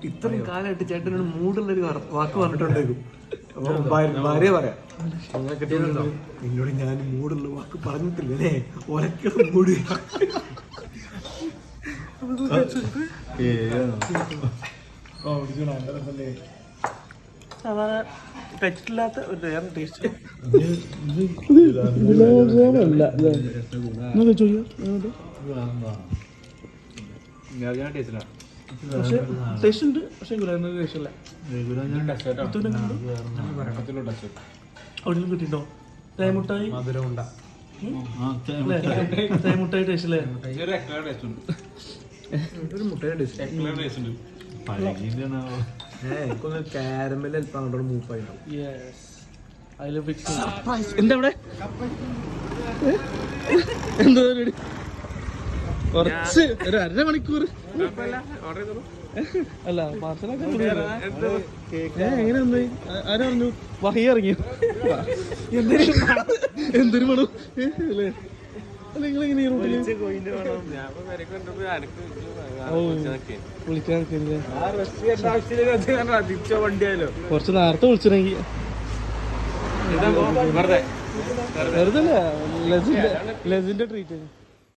ഇത്രയും കാലമായിട്ട് ചേട്ടനോട് മൂടുള്ളൊരു വാക്ക് പറഞ്ഞിട്ടുണ്ടായിരിക്കും. ഭാര്യ പറയാം, നിന്നോട് ഞാൻ മൂടുള്ള വാക്ക് പറഞ്ഞിട്ടില്ലേ, ഒലക്കട മൂട്. സാധാരണ ടച്ചില്ലാത്ത ഒരു വേറെ ടേസ്റ്റ്. പക്ഷെ ടേസ്റ്റ് ഉണ്ട്, പക്ഷെ ഗുലാബിന്റെ ടേസ്റ്റ് അല്ല. അവിടെ കിട്ടിട്ടോ തേമുട്ടായി, തേമുട്ടായി ടേസ്റ്റ് അല്ലേ? ഒരു മുട്ടയുടെ ടേസ്റ്റ്. കാരമൽ അല്പം മൂപ്പായിട്ടുണ്ടാവും. എന്താ അവിടെ എന്താ കുറച്ച് ഒരു 1.5 മണിക്കൂർ അല്ല പാർസലൊക്കെ എങ്ങനെ വന്നു? ആരാ പറഞ്ഞു? വഹി ഇറങ്ങിയോ? എന്തൊരു മണം അല്ലേ? നിങ്ങളെങ്ങനെ വിളിക്കാൻ കുറച്ച് നേരത്തെ വിളിച്ചിരുന്നെങ്കിൽ വെറുതെ ലസിന്റെ ട്രീറ്റ്